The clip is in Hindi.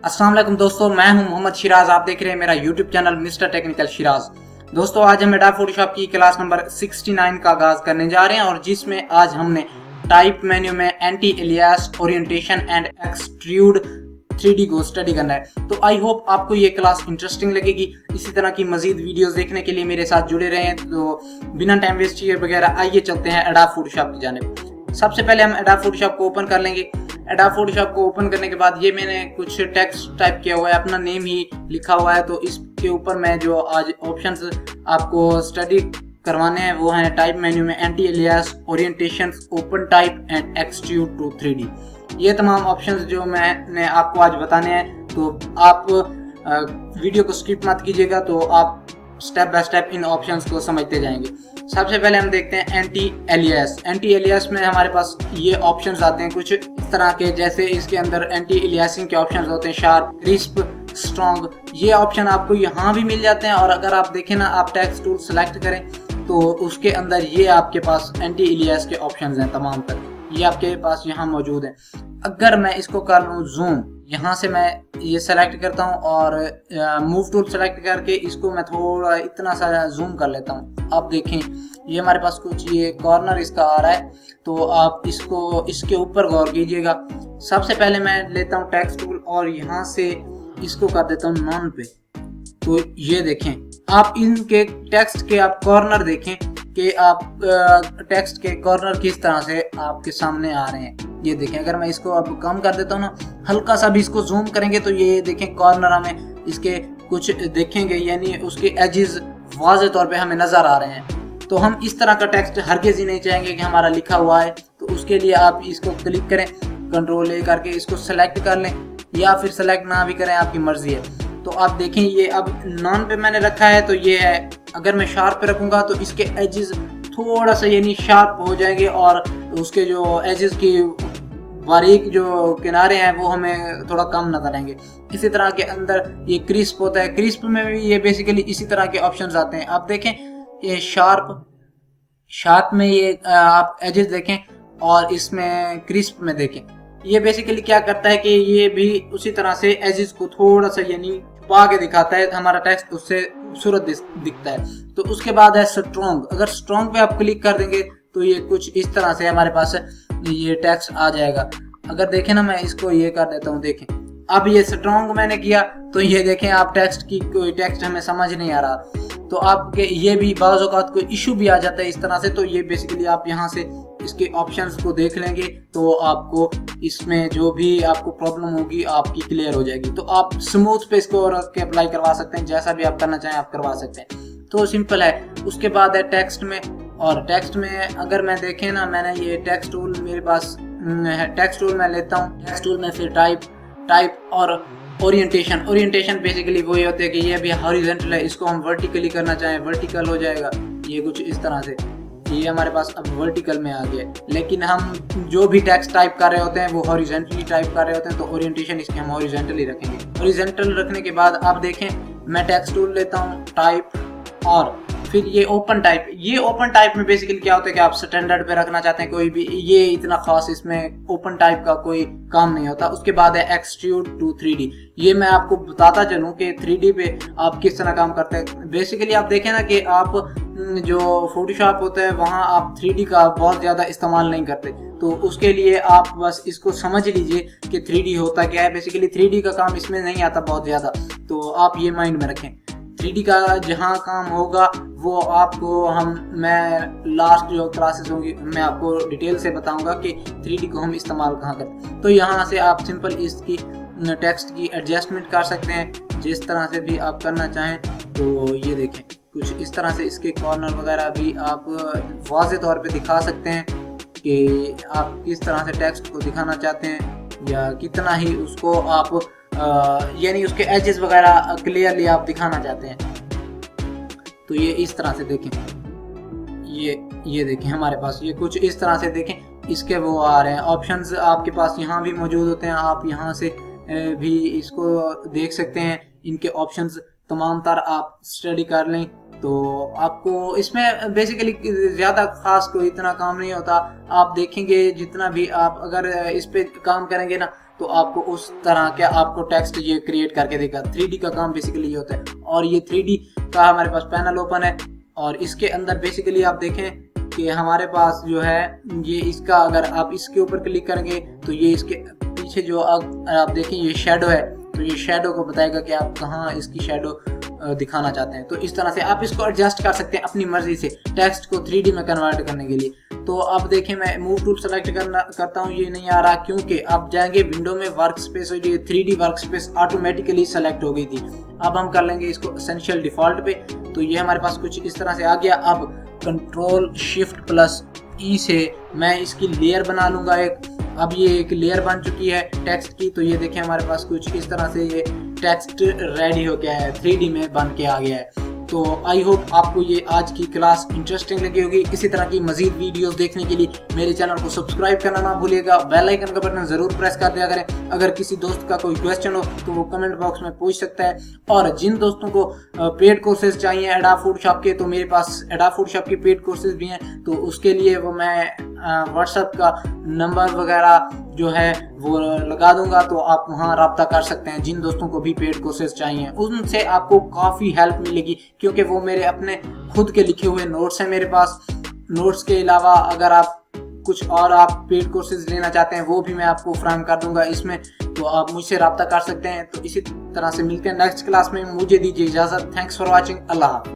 अस्सलाम वालेकुम दोस्तों, मैं हूं मोहम्मद शिराज। आप देख रहे हैं मेरा YouTube channel mister technical Siraj. दोस्तों, आज हम एडोब फोटोशॉप की क्लास नंबर 69 का आगाज करने जा रहे हैं और जिसमें आज हमने टाइप मेन्यू में anti alias, orientation and extrude 3D को स्टडी करना है। तो आई होप आपको ये क्लास इंटरेस्टिंग लगेगी। इसी तरह की मजीद वीडियोस देखने के लिए मेरे साथ जुड़े रहें। तो बिना टाइम वेस्ट किए वगैरह आइए चलते हैं एडोब फोटोशॉप की जानिब। सबसे पहले हम एडोब फोटोशॉप को ओपन कर लेंगे। एडोब फोटोशॉप को ओपन करने के बाद ये मैंने कुछ टेक्स्ट टाइप किया हुआ है, अपना नेम ही लिखा हुआ है। तो इसके ऊपर मैं जो आज ऑप्शंस आपको स्टडी करवाने हैं वो हैं टाइप मेन्यू में anti alias, orientation, open type and extrude to 3D। ये तमाम ऑप्शंस जो मैंने आपको आज बताने हैं। तो आप वीडियो को स्किप मत कीजिएगा, तो आप step by step in options को समझते जाएंगे। सबसे पहले हम देखते हैं एंटी एलियास। एंटी एलियास में हमारे पास ये ऑप्शंस आते हैं कुछ इस तरह के, जैसे इसके अंदर एंटी एलियासिंग के ऑप्शंस होते हैं शार्प, क्रिस्प, स्ट्रॉन्ग। ये ऑप्शन आपको यहाँ भी मिल जाते हैं। और अगर आप देखें ना, आप टेक्स्ट टूल सेलेक्ट करें तो उसके अंदर ये आपके पास एंटी एलियास के ऑप्शंस हैं तमाम तर, ये आपके पास यहाँ मौजूद हैं। अगर मैं इसको कर लूँ जूम, यहाँ से मैं ये सेलेक्ट करता हूँ और मूव टूल सेलेक्ट करके इसको मैं थोड़ा इतना सा जूम कर लेता हूँ। आप देखें ये हमारे पास कुछ ये कॉर्नर इसका आ रहा है, तो आप इसको इसके ऊपर गौर कीजिएगा। सबसे पहले मैं लेता हूँ टेक्स्ट टूल और यहाँ से इसको कर देता हूँ नॉन पे। तो ये देखें, आप इनके टेक्स्ट के आप कॉर्नर देखें कि आप टेक्स्ट के कॉर्नर किस तरह से आपके सामने आ रहे हैं। ये देखें, अगर मैं इसको अब कम कर देता हूँ ना, हल्का सा भी इसको जूम करेंगे तो ये देखें कॉर्नर हमें इसके कुछ देखेंगे, यानी उसके एजेस वाज़े तौर पे हमें नज़र आ रहे हैं। तो हम इस तरह का टेक्स्ट हरगिज़ ही नहीं चाहेंगे कि हमारा लिखा हुआ है। तो उसके लिए आप इसको क्लिक करें, कंट्रोल ए करके इसको सेलेक्ट कर लें, या फिर सेलेक्ट ना भी करें, आपकी मर्जी है। तो आप देखें ये अब नॉन पे मैंने रखा है, तो ये है। अगर मैं शार्प पे रखूँगा तो इसके एजेस थोड़ा सा यानी शार्प हो जाएंगे और उसके जो एजेस की बारीक जो किनारे हैं वो हमें थोड़ा कम नजर आएंगे। इसी तरह के अंदर ये क्रिस्प होता है, क्रिस्प में भी ये बेसिकली इसी तरह के ऑप्शंस आते हैं। आप देखें ये शार्प में ये आप एजेस देखें और इसमें क्रिस्प में देखें। ये बेसिकली क्या करता है कि ये भी उसी तरह से एजेस को थोड़ा सा यानी छुपा के दिखाता है, हमारा टेक्स्ट उससे खूबसूरत दिखता है। तो उसके बाद है स्ट्रॉन्ग। अगर स्ट्रॉन्ग पे आप क्लिक कर देंगे तो ये कुछ इस तरह से हमारे पास ये टेक्स्ट आ जाएगा। अगर देखें ना, मैं इसको ये कर देता हूँ, देखें अब ये स्ट्रॉन्ग मैंने किया तो ये देखें आप टेक्स्ट की कोई टेक्स्ट हमें समझ नहीं आ रहा। तो आपके ये भी बाज़ औक़ात कोई इशू भी आ जाता है इस तरह से। तो ये बेसिकली आप यहाँ से इसके ऑप्शंस को देख लेंगे तो आपको इसमें जो भी आपको प्रॉब्लम होगी आपकी क्लियर हो जाएगी। तो आप स्मूथ पे इसको रख के अप्लाई करवा सकते हैं, जैसा भी आप करना चाहें आप करवा सकते हैं। तो सिंपल है। उसके बाद है टेक्स्ट में। और टेक्स्ट में अगर मैं देखें ना, मैंने ये टेक्स्ट टूल मेरे पास टेक्स्ट टूल मैं लेता हूँ। टेक्स्ट टूल में फिर टाइप और ओरिएंटेशन बेसिकली वही होते हैं कि ये भी हॉरिजॉन्टल है, इसको हम वर्टिकली करना चाहें वर्टिकल हो जाएगा। ये कुछ इस तरह से ये हमारे पास अब वर्टिकल में आ गया। लेकिन हम जो भी टेक्स्ट टाइप कर रहे होते हैं वो हॉरिजॉन्टली टाइप कर रहे होते हैं, तो ओरिएंटेशन इसके हम हॉरिजॉन्टली रखेंगे। हॉरिजॉन्टल रखने के बाद आप देखें मैं टेक्स्ट टूल लेता हूँ, टाइप और फिर ये ओपन टाइप। ये ओपन टाइप में बेसिकली क्या होता है कि आप स्टैंडर्ड पे रखना चाहते हैं कोई भी, ये इतना खास इसमें ओपन टाइप का कोई काम नहीं होता। उसके बाद है एक्सट्रूड टू 3D। ये मैं आपको बताता चलूँ कि 3D पे आप किस तरह काम करते हैं। बेसिकली आप देखें ना कि आप जो फोटोशॉप होता है वहाँ आप 3D का बहुत ज़्यादा इस्तेमाल नहीं करते। तो उसके लिए आप बस इसको समझ लीजिए कि 3D होता क्या है। बेसिकली 3D का काम इसमें नहीं आता बहुत ज़्यादा, तो आप ये माइंड में रखें। 3D का जहाँ काम होगा वो आपको मैं लास्ट जो क्लासेस होंगी मैं आपको डिटेल से बताऊंगा कि 3D को हम इस्तेमाल कहाँ करते। तो यहाँ से आप सिंपल इसकी टेक्स्ट की एडजस्टमेंट कर सकते हैं जिस तरह से भी आप करना चाहें। तो ये देखें कुछ इस तरह से इसके कॉर्नर वगैरह भी आप वाज़े तौर पे दिखा सकते हैं कि आप किस तरह से टेक्स्ट को दिखाना चाहते हैं या कितना ही उसको आप यानी उसके एजेस वगैरह क्लियरली आप दिखाना चाहते हैं। तो ये इस तरह से देखें, ये देखें हमारे पास ये कुछ इस तरह से देखें इसके वो आ रहे हैं ऑप्शंस आपके पास यहाँ भी मौजूद होते हैं। आप यहाँ से भी इसको देख सकते हैं, इनके ऑप्शंस तमाम तर आप स्टडी कर लें। तो आपको इसमें बेसिकली ज़्यादा खास कोई इतना काम नहीं होता। आप देखेंगे जितना भी आप अगर इस पे काम करेंगे ना तो आपको उस तरह के आपको टेक्स्ट ये क्रिएट करके देगा। 3D का काम बेसिकली ये होता है। और ये 3D का हमारे पास पैनल ओपन है और इसके अंदर बेसिकली आप देखें कि हमारे पास जो है ये इसका, अगर आप इसके ऊपर क्लिक करेंगे तो ये इसके पीछे जो आप देखें ये शेडो है, तो ये शेडो को बताएगा कि आप कहाँ इसकी शेडो दिखाना चाहते हैं। तो इस तरह से आप इसको एडजस्ट कर सकते हैं अपनी मर्जी से टेक्स्ट को 3D में कन्वर्ट करने के लिए। तो अब देखें मैं मूव टूल सेलेक्ट करता हूँ, ये नहीं आ रहा क्योंकि आप जाएंगे विंडो में वर्क स्पेस और ये 3D work space automatically select हो गई थी। अब हम कर लेंगे इसको एसेंशियल डिफॉल्ट पे, तो ये हमारे पास कुछ इस तरह से आ गया। अब कंट्रोल शिफ्ट प्लस ई से मैं इसकी लेयर बना लूंगा एक। अब ये एक लेयर बन चुकी है टेक्स्ट की। तो ये देखें हमारे पास कुछ इस तरह से ये टेक्स्ट रेडी हो गया है, 3D में बन के आ गया है। तो आई होप आपको ये आज की क्लास इंटरेस्टिंग लगी होगी। इसी तरह की मजीद वीडियोस देखने के लिए मेरे चैनल को सब्सक्राइब करना ना भूलिएगा, बेल आइकन का बटन जरूर प्रेस कर दिया करें। अगर किसी दोस्त का कोई क्वेश्चन हो तो वो कमेंट बॉक्स में पूछ सकता है। और जिन दोस्तों को पेड कोर्सेज चाहिए एडोब फोटोशॉप के, तो मेरे पास एडोब फोटोशॉप के पेड कोर्सेज भी हैं। तो उसके लिए वो मैं व्हाट्सएप का नंबर वगैरह जो है वो लगा दूंगा, तो आप वहाँ रब्ता कर सकते हैं। जिन दोस्तों को भी पेड कोर्सेज चाहिए उनसे आपको काफ़ी हेल्प मिलेगी, क्योंकि वो मेरे अपने खुद के लिखे हुए नोट्स हैं मेरे पास। नोट्स के अलावा अगर आप कुछ और आप पेड कोर्सेज लेना चाहते हैं वो भी मैं आपको फ्राहम कर दूंगा इसमें, तो आप मुझसे रब्ता कर सकते हैं। तो इसी तरह से मिलते हैं नेक्स्ट क्लास में। मुझे दीजिए इजाज़त। Thanks for watching. अल्लाह।